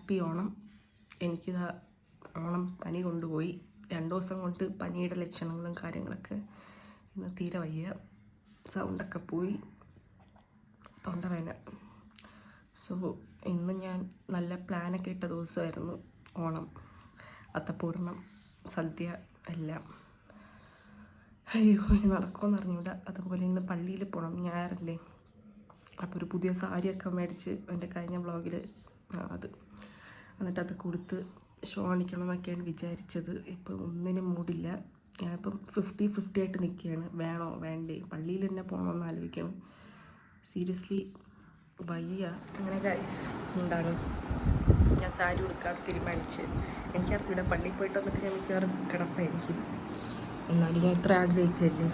Happy Onam. എനിക്കിതാ Onam പനി കൊണ്ടുപോയി. 2 ദിവസം കൊണ്ട് പനിയുടെ ലക്ഷണങ്ങളും കാര്യങ്ങളൊക്കെ. ഇന്ന് തീരെ വയ്യ, സൗണ്ടൊക്കെ പോയി, തൊണ്ടവേദന. സോ ഇന്ന് ഞാൻ നല്ല പ്ലാനൊക്കെ ഇട്ട ദിവസമായിരുന്നു. ഓണം, അത്തപ്പൂർണം, സദ്യ എല്ലാം. അയ്യോ, ഇനി നടക്കുമെന്ന് അറിഞ്ഞൂടാ. അതുപോലെ ഇന്ന് പള്ളിയിൽ പോകണം, ഞായറല്ലേ. അപ്പോൾ ഒരു പുതിയ സാരിയൊക്കെ മേടിച്ച് എൻ്റെ കഴിഞ്ഞ വ്ളോഗിൽ എന്നിട്ട് കൊടുത്ത് ഷോ കാണിക്കണം എന്നൊക്കെയാണ് വിചാരിച്ചത്. ഇപ്പോൾ ഒന്നിനും മൂടില്ല. ഞാനിപ്പം 50-50 ആയിട്ട് നിൽക്കുകയാണ്. വേണോ വേണ്ടേ, പള്ളിയിൽ തന്നെ പോകണമെന്ന് ആലോചിക്കണം. സീരിയസ്ലി വയ്യ. അങ്ങനെ ഗൈസ് എന്താണ്, ഞാൻ സാരി ഉടുക്കാൻ തീരുമാനിച്ച്. എനിക്കറിയില്ല, പള്ളിയിൽ പോയിട്ട് വന്നിട്ട് ഞാൻ മിക്കവാറും കിടപ്പായിരിക്കും. എന്നാലും ഞാൻ ഇത്ര ആഗ്രഹിച്ചല്ലേ,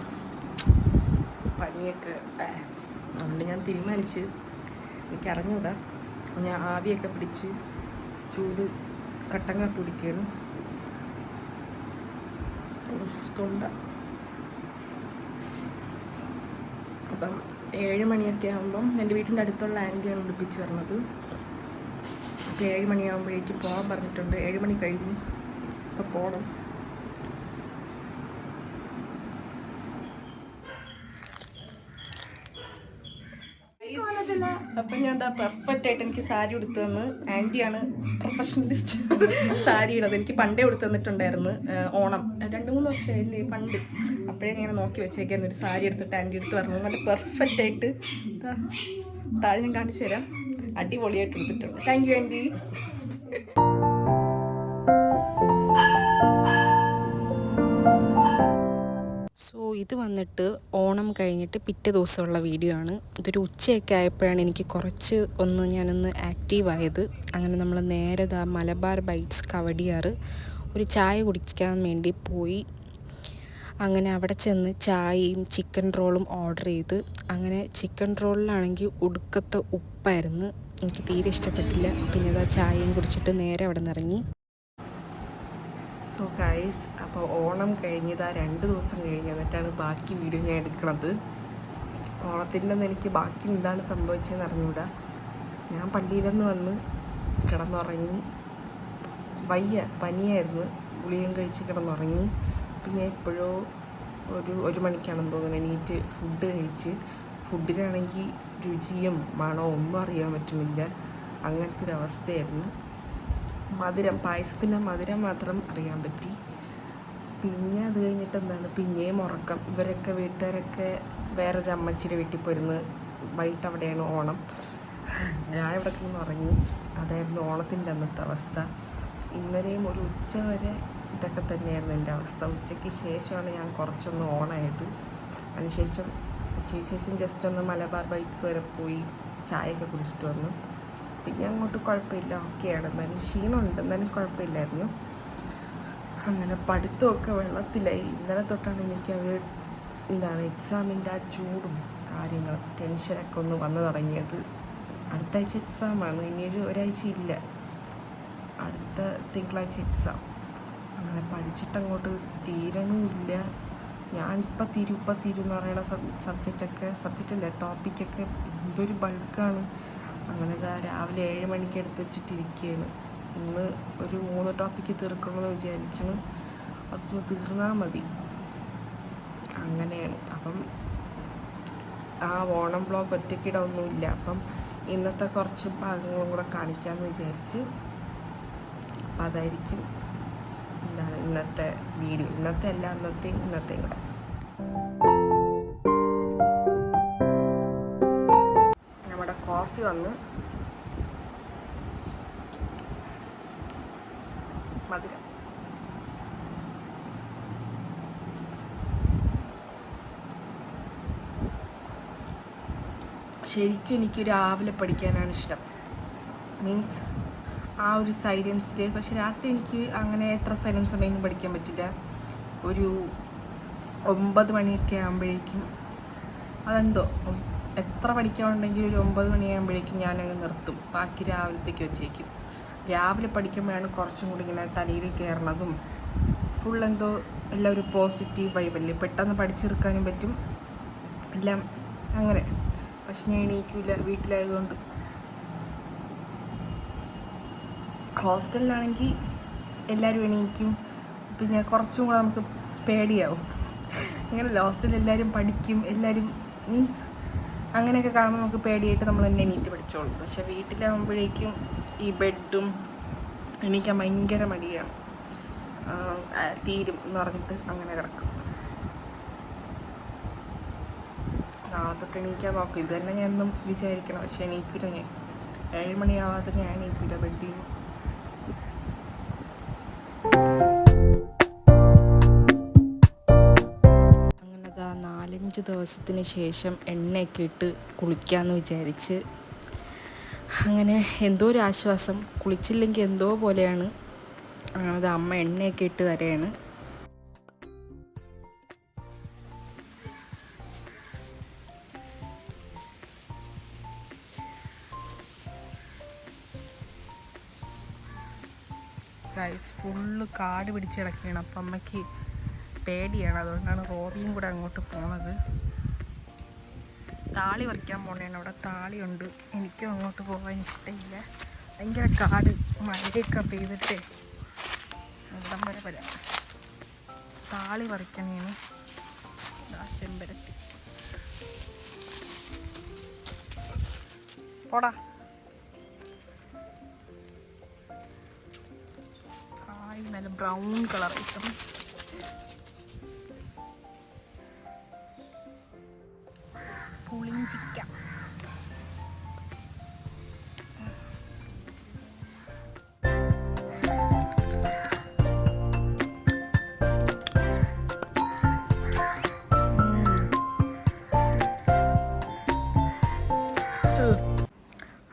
പനിയൊക്കെ. അതുകൊണ്ട് ഞാൻ തീരുമാനിച്ച്, എനിക്കറിഞ്ഞൂടാ. ഞാൻ ആവിയൊക്കെ പിടിച്ച് ചൂട് കട്ടൻ കാപ്പി കുടിക്കുകയാണ്. തൊണ്ട. അപ്പം 7 മണിയൊക്കെ ആകുമ്പം എൻ്റെ വീട്ടിൻ്റെ അടുത്തുള്ള ആൻറ്റിയാണ് ഉടുപ്പിച്ച് വരുന്നത്. അപ്പോൾ 7 മണിയാകുമ്പോഴേക്കും പോകാൻ പറഞ്ഞിട്ടുണ്ട്. 7 മണി കഴിഞ്ഞു, അപ്പോൾ പോകണം. അപ്പം ഞാൻ എന്താ പെർഫെക്റ്റ് ആയിട്ട് എനിക്ക് സാരി ഉടുത്തു തന്ന്. ആൻറ്റിയാണ് പ്രൊഫഷണലിസ്റ്റ് സാരി ഇടത്. എനിക്ക് പണ്ടേ ഉടുത്തു തന്നിട്ടുണ്ടായിരുന്നു. ഓണം 2-3 വർഷമായില്ലേ പണ്ട്. അപ്പോഴേ ഇങ്ങനെ നോക്കി വെച്ചേക്കായിരുന്നു ഒരു സാരി എടുത്തിട്ട് ആൻറ്റി എടുത്ത് പറഞ്ഞു. നല്ല പെർഫെക്റ്റ് ആയിട്ട് താഴെ ഞാൻ കാണിച്ചു തരാം. അടിപൊളിയായിട്ട് എടുത്തിട്ടുണ്ട്. Thank you aunty. സോ ഇത് വന്നിട്ട് ഓണം കഴിഞ്ഞിട്ട് പിറ്റേ ദിവസമുള്ള വീഡിയോ ആണ്. ഇതൊരു ഉച്ചയൊക്കെ ആയപ്പോഴാണ് എനിക്ക് ഞാനൊന്ന് ആക്റ്റീവായത്. അങ്ങനെ നമ്മൾ നേരെ മലബാർ ബൈറ്റ്സ് കവടിയാറ് ഒരു ചായ കുടിക്കാൻ വേണ്ടി പോയി. അങ്ങനെ അവിടെ ചെന്ന് ചായയും ചിക്കൻ റോളും ഓർഡർ ചെയ്ത്. അങ്ങനെ ചിക്കൻ റോളിലാണെങ്കിൽ ഒടുക്കത്തെ ഉപ്പായിരുന്നു, എനിക്ക് തീരെ ഇഷ്ടപ്പെട്ടില്ല. പിന്നെ ചായയും കുടിച്ചിട്ട് നേരെ അവിടെ നിന്ന് ഇറങ്ങി. സോ ഗൈസ്, അപ്പോൾ ഓണം കഴിഞ്ഞതാ 2 ദിവസം കഴിഞ്ഞ് എന്നിട്ടാണ് ബാക്കി വീഡിയോ ഞാൻ എടുക്കണത്. ഓണത്തിൻ്റെ അന്ന് എനിക്ക് ബാക്കി എന്താണ് സംഭവിച്ചതെന്ന് അറിഞ്ഞൂടാ. ഞാൻ പള്ളിയിലൊന്ന് വന്ന് കിടന്നുറങ്ങി. വയ്യ, പനിയായിരുന്നു. ഗുളികയും കഴിച്ച് കിടന്നുറങ്ങി. പിന്നെ ഇപ്പോഴോ ഒരു മണിക്കാണെന്ന് തോന്നുന്നു എണീറ്റ് ഫുഡ് കഴിച്ച്. ഫുഡിനാണെങ്കിൽ രുചിയും മണവും ഒന്നും അറിയാൻ പറ്റുന്നില്ല. അങ്ങനത്തെ ഒരു അവസ്ഥയായിരുന്നു. മധുരം, പായസത്തിൻ്റെ മധുരം മാത്രം അറിയാൻ പറ്റി. പിന്നെ അത് കഴിഞ്ഞിട്ട് പിന്നെയും ഉറക്കം. വീട്ടുകാരൊക്കെ വേറൊരു അമ്മച്ചിയുടെ വീട്ടിൽ പോയിരുന്നു. വൈകിട്ട് അവിടെയാണ് ഓണം. ഞാൻ ഇവിടെ കിടന്ന് ഉറങ്ങി. അതായിരുന്നു ഓണത്തിൻ്റെ അന്നത്തെ അവസ്ഥ. ഇന്നലെയും ഒരു ഉച്ച വരെ ഇതൊക്കെ തന്നെയായിരുന്നു എൻ്റെ അവസ്ഥ. ഉച്ചയ്ക്ക് ശേഷമാണ് ഞാൻ കുറച്ചൊന്ന് ഓണായത്. ഉച്ചയ്ക്ക് ശേഷം ജസ്റ്റ് ഒന്ന് മലബാർ ബൈറ്റ്സ് വരെ പോയി ചായയൊക്കെ കുടിച്ചിട്ട് വന്നു. പിന്നെ അങ്ങോട്ട് കുഴപ്പമില്ല, ഓക്കെയാണ്. എന്നാലും ക്ഷീണമുണ്ട്, എന്നാലും കുഴപ്പമില്ലായിരുന്നു. അങ്ങനെ പഠിത്തമൊക്കെ വെള്ളത്തിലായി. ഇന്നലെ തൊട്ടാണ് എനിക്ക് എക്സാമിൻ്റെ ആ ചൂടും കാര്യങ്ങളും ടെൻഷനൊക്കെ ഒന്ന് വന്നു തുടങ്ങിയത്. അടുത്ത ആഴ്ച എക്സാമാണ്, ഇനി ഒരാഴ്ച ഇല്ല. അടുത്ത തിങ്കളാഴ്ച എക്സാം. അങ്ങനെ പഠിച്ചിട്ടങ്ങോട്ട് തീരണമില്ല. ഞാനിപ്പോൾ തീരും എന്ന് പറയുന്ന സബ്ജക്റ്റല്ല ടോപ്പിക്കൊക്കെ എന്തൊരു ബൾക്കാണ്. അങ്ങനെ രാവിലെ 7 മണിക്ക് എടുത്ത് വെച്ചിട്ടിരിക്കുകയാണ്. ഇന്ന് ഒരു 3 ടോപ്പിക്ക് തീർക്കണമെന്ന് വിചാരിക്കണം. അതൊന്ന് തീർന്നാൽ മതി. അങ്ങനെയാണ്. അപ്പം ആ ഓണം വ്ളോഗ് ഒറ്റയ്ക്കിടൊന്നുമില്ല. അപ്പം ഇന്നത്തെ കുറച്ച് ഭാഗങ്ങളും കൂടെ കാണിക്കാമെന്ന് വിചാരിച്ച്. അപ്പം അതായിരിക്കും ഇന്നത്തെ വീഡിയോ. ഇന്നത്തെയും കൂടെ. നമ്മുടെ കോഫി വന്ന് മധുരം. ശരിക്കും എനിക്ക് രാവിലെ പഠിക്കാനാണ് ഇഷ്ടം. മീൻസ് ആ ഒരു സൈലൻസിൽ. പക്ഷെ രാത്രി എനിക്ക് അങ്ങനെ എത്ര സൈലൻസ് ഉണ്ടെങ്കിലും പഠിക്കാൻ പറ്റില്ല. ഒരു 9 മണിയൊക്കെ ആകുമ്പോഴേക്കും അതെന്തോ എത്ര പഠിക്കാനുണ്ടെങ്കിൽ ഒരു 9 മണിയാകുമ്പോഴേക്കും ഞാനങ്ങ് നിർത്തും. ബാക്കി രാവിലത്തേക്ക് വെച്ചേക്കും. രാവിലെ പഠിക്കുമ്പോഴാണ് കുറച്ചും കൂടി ഇങ്ങനെ തലയിൽ കയറണതും ഫുൾ എന്തോ എല്ലാം ഒരു പോസിറ്റീവ് വൈബല്ലേ. പെട്ടെന്ന് പഠിച്ചെടുക്കാനും പറ്റും എല്ലാം അങ്ങനെ. പക്ഷെ ഞാൻ എണീക്കില്ല വീട്ടിലായതുകൊണ്ട്. ഹോസ്റ്റലിലാണെങ്കിൽ എല്ലാവരും എണീക്കും, പിന്നെ കുറച്ചും കൂടെ നമുക്ക് പേടിയാവും. അങ്ങനെയല്ല, ഹോസ്റ്റലിൽ എല്ലാവരും പഠിക്കും, എല്ലാവരും മീൻസ് അങ്ങനെയൊക്കെ കാണുമ്പോൾ നമുക്ക് പേടിയായിട്ട് നമ്മൾ തന്നെ എണീറ്റ് പഠിച്ചോളും. പക്ഷെ വീട്ടിലാകുമ്പോഴേക്കും ഈ ബെഡും എണീക്കാൻ ഭയങ്കര മടിയാണ്. തീരും എന്ന് പറഞ്ഞിട്ട് അങ്ങനെ കിടക്കും. നാളെ തൊട്ട് എണീക്കാൻ നോക്കും. ഇത് തന്നെ ഞാൻ എന്നും വിചാരിക്കണം, പക്ഷെ എണീക്കില്ല. ഞാൻ 7 മണിയാവാതെ ഞാൻ എണീക്കില്ല ബെഡിൽ നിന്ന്. അങ്ങനെതാ 4-5 ദിവസത്തിന് ശേഷം എണ്ണയൊക്കെ ഇട്ട് കുളിക്കാമെന്ന് വിചാരിച്ച്. അങ്ങനെ എന്തോ ഒരു ആശ്വാസം, കുളിച്ചില്ലെങ്കിൽ എന്തോ പോലെയാണ്. അങ്ങനത് അമ്മ എണ്ണയൊക്കെ ഇട്ട് തരയാണ്. ഗൈസ്, ഫുള്ള് കാട് പിടിച്ച് കിടക്കുകയാണ്. അപ്പം അമ്മയ്ക്ക് പേടിയാണ്, അതുകൊണ്ടാണ് റോബിയും കൂടെ അങ്ങോട്ട് പോണത്. താളി പറിക്കാൻ പോണേണ്. അവിടെ താളിയുണ്ട്. എനിക്കും അങ്ങോട്ട് പോകാൻ ഇഷ്ടമില്ല. ഭയങ്കര കാട്, മഴയൊക്കെ പെയ്തിട്ട് ഇവിടം വരെ വരാം. താളി പറിക്കണേന്. ചെമ്പരത്തി പോടാ. കായ് നല്ല ബ്രൗൺ കളർ ആയിട്ടും പുളിഞ്ചിക്ക.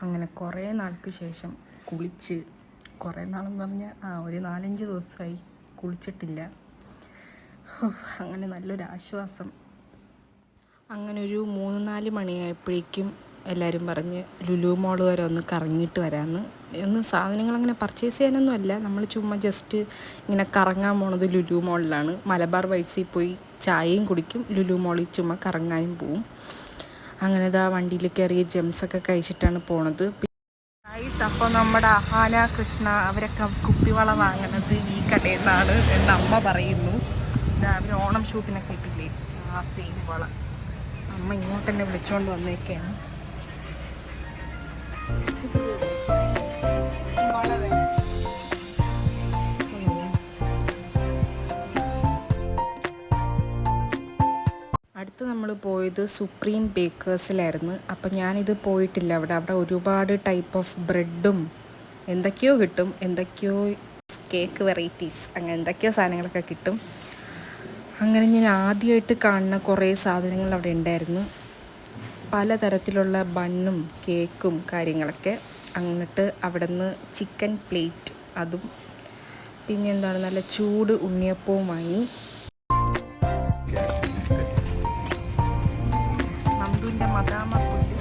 അങ്ങനെ കുറേ നാൾക്ക് ശേഷം കുളിച്ച്, കുറേ നാളെന്ന് പറഞ്ഞാൽ ഒരു 4-5 ദിവസമായി കുളിച്ചിട്ടില്ല. അങ്ങനെ നല്ലൊരു ആശ്വാസം. അങ്ങനെ ഒരു 3-4 മണിയായപ്പോഴേക്കും എല്ലാവരും പറഞ്ഞ് ലുലു മോൾ വരെ ഒന്ന് കറങ്ങിയിട്ട് വരാമെന്ന്. ഒന്ന് സാധനങ്ങളങ്ങനെ പർച്ചേസ് ചെയ്യാനൊന്നും അല്ല, നമ്മൾ ചുമ്മാ ജസ്റ്റ് ഇങ്ങനെ കറങ്ങാൻ പോണത് ലുലു മോളിലാണ്. മലബാർ ബൈറ്റ്സിൽ പോയി ചായയും കുടിക്കും, ലുലു മോളിൽ ചുമ്മാ കറങ്ങാനും പോവും. അങ്ങനെ ഇതാ വണ്ടിയിൽ കയറി ജംസൊക്കെ കഴിച്ചിട്ടാണ് പോണത്. അപ്പോൾ നമ്മുടെ അഹാന, കൃഷ്ണ അവരൊക്കെ കുപ്പിവള വാങ്ങുന്നത് ഈ കടയിൽ നിന്നാണ് എന്ന് അമ്മ പറയുന്നു. അവർ ഓണം ഷൂട്ടിനൊക്കെ ഇട്ടില്ലേ, ആ സെയിം വള അമ്മ ഇങ്ങോട്ട് തന്നെ വിളിച്ചുകൊണ്ട് വന്നേക്കാണ്. അടുത്ത് നമ്മൾ പോയത് സുപ്രീം ബേക്കേഴ്സിലായിരുന്നു. അപ്പം ഞാനിത് പോയിട്ടില്ല. അവിടെ ഒരുപാട് ടൈപ്പ് ഓഫ് ബ്രെഡും എന്തൊക്കെയോ കിട്ടും, എന്തൊക്കെയോ കേക്ക് വെറൈറ്റീസ്, അങ്ങനെ എന്തൊക്കെയോ സാധനങ്ങളൊക്കെ കിട്ടും. അങ്ങനെ ഞാൻ ആദ്യമായിട്ട് കാണുന്ന കുറേ സാധനങ്ങൾ അവിടെ ഉണ്ടായിരുന്നു. പലതരത്തിലുള്ള ബണ്ണും കേക്കും കാര്യങ്ങളൊക്കെ. എന്നിട്ട് അവിടെ നിന്ന് ചിക്കൻ പ്ലേറ്റ്, അതും പിന്നെ എന്താണ് നല്ല ചൂട് ഉണ്ണിയപ്പവും വാങ്ങി. നന്ദുവിൻ്റെ മദാമ പുല്ല്.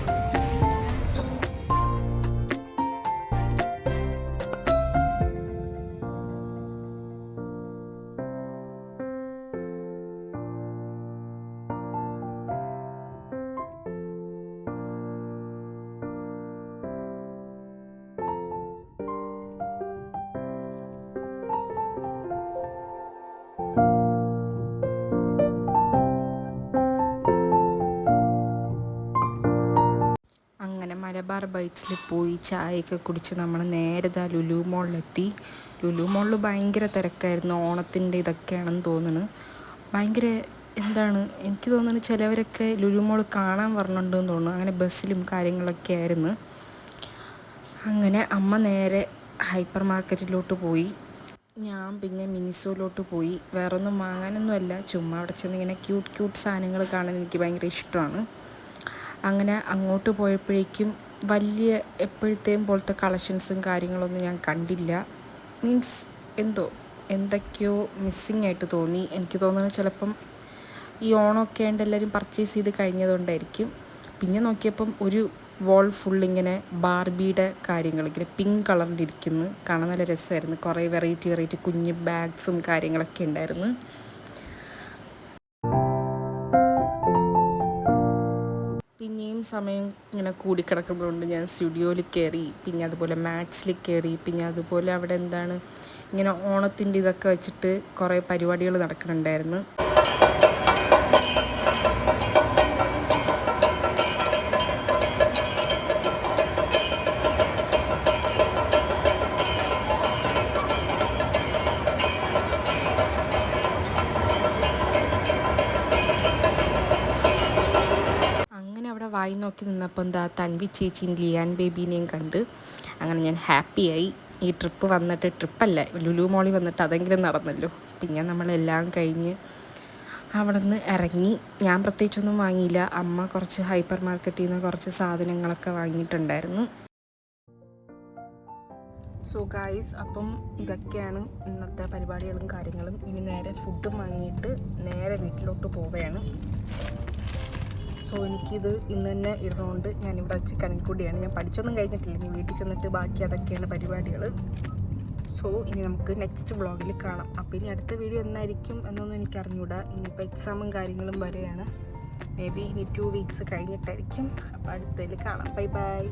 മലബാർ ബൈറ്റ്സിൽ പോയി ചായയൊക്കെ കുടിച്ച് നമ്മൾ നേരെ ലുലു മോളിലെത്തി. ലുലു മോളിൽ ഭയങ്കര തിരക്കായിരുന്നു. ഓണത്തിൻ്റെ ഇതൊക്കെയാണെന്ന് തോന്നുന്നു. ഭയങ്കര എന്താണ്, എനിക്ക് തോന്നുന്നു ചിലവരൊക്കെ ലുലു മോൾ കാണാൻ പറഞ്ഞിട്ടുണ്ടെന്ന് തോന്നുന്നു. അങ്ങനെ ബസ്സിലും കാര്യങ്ങളൊക്കെ ആയിരുന്നു. അങ്ങനെ അമ്മ നേരെ ഹൈപ്പർ മാർക്കറ്റിലോട്ട് പോയി. ഞാൻ പിന്നെ മിനിസോയിലോട്ട് പോയി. വേറൊന്നും വാങ്ങാനൊന്നുമല്ല, ചുമ്മാ അവിടെ ചെന്ന് ഇങ്ങനെ ക്യൂട്ട് സാധനങ്ങൾ കാണാൻ എനിക്ക് ഭയങ്കര ഇഷ്ടമാണ്. അങ്ങനെ അങ്ങോട്ട് പോയപ്പോഴേക്കും വലിയ എപ്പോഴത്തെയും പോലത്തെ കളക്ഷൻസും കാര്യങ്ങളൊന്നും ഞാൻ കണ്ടില്ല. മീൻസ് എന്തൊക്കെയോ മിസ്സിങ് ആയിട്ട് തോന്നി. എനിക്ക് തോന്നുന്നത് ചിലപ്പം ഈ ഓണമൊക്കെ ആയിട്ട് എല്ലാവരും പർച്ചേസ് ചെയ്ത് കഴിഞ്ഞതുകൊണ്ടായിരിക്കും. പിന്നെ നോക്കിയപ്പം ഒരു വോൾ ഫുള്ളിങ്ങനെ ബാർബിയുടെ കാര്യങ്ങൾ ഇങ്ങനെ പിങ്ക് കളറിലിരിക്കുന്നു. കാണാൻ നല്ല രസമായിരുന്നു. കുറേ വെറൈറ്റി കുഞ്ഞ് ബാഗ്സും കാര്യങ്ങളൊക്കെ ഉണ്ടായിരുന്നു. പിന്നെയും സമയം ഇങ്ങനെ കൂടിക്കിടക്കുന്നതുകൊണ്ട് ഞാൻ സ്റ്റുഡിയോയിൽ കയറി, പിന്നെ അതുപോലെ മാക്സിൽ കയറി, പിന്നെ അതുപോലെ അവിടെ എന്താണ് ഇങ്ങനെ ഓണത്തിൻ്റെ ഇതൊക്കെ വെച്ചിട്ട് കുറേ പരിപാടികൾ നടക്കുന്നുണ്ടായിരുന്നു. വായി നോക്കി നിന്നപ്പോൾ എന്താ തൻവി ചേച്ചിയും ലിയാൻ ബേബീനെയും കണ്ട്. അങ്ങനെ ഞാൻ ഹാപ്പിയായി. ഈ ട്രിപ്പ് വന്നിട്ട്, ട്രിപ്പല്ല ലുലു മോളിൽ വന്നിട്ട് അതെങ്കിലും നടന്നല്ലോ. പിന്നെ നമ്മളെല്ലാം കഴിഞ്ഞ് അവിടെ നിന്ന് ഇറങ്ങി. ഞാൻ പ്രത്യേകിച്ചൊന്നും വാങ്ങിയില്ല. അമ്മ കുറച്ച് ഹൈപ്പർ മാർക്കറ്റിൽ നിന്ന് കുറച്ച് സാധനങ്ങളൊക്കെ വാങ്ങിയിട്ടുണ്ടായിരുന്നു. സോ ഗൈസ്, അപ്പം ഇതൊക്കെയാണ് ഇന്നത്തെ പരിപാടികളും കാര്യങ്ങളും. ഇനി നേരെ ഫുഡും വാങ്ങിയിട്ട് നേരെ വീട്ടിലോട്ട് പോവുകയാണ്. സോ എനിക്കിത് ഇന്ന് തന്നെ ഇടുന്നതുകൊണ്ട് ഞാനിവിടെ വെച്ച് കണിക്കൂടിയാണ്. ഞാൻ പഠിച്ചൊന്നും കഴിഞ്ഞിട്ടില്ല, ഇനി വീട്ടിൽ ചെന്നിട്ട് ബാക്കി അതൊക്കെയാണ് പരിപാടികൾ. സോ ഇനി നമുക്ക് നെക്സ്റ്റ് വ്ളോഗിൽ കാണാം. അപ്പോൾ ഇനി അടുത്ത വീഡിയോ എന്നായിരിക്കും എന്നൊന്നും എനിക്ക് അറിഞ്ഞൂടാ. ഇനിയിപ്പോൾ എക്സാമും കാര്യങ്ങളും വരെയാണ്. മേ ബി ഇനി 2 വീക്സ് കഴിഞ്ഞിട്ടായിരിക്കും. അപ്പോൾ അടുത്തതിൽ കാണാം. Bye bye.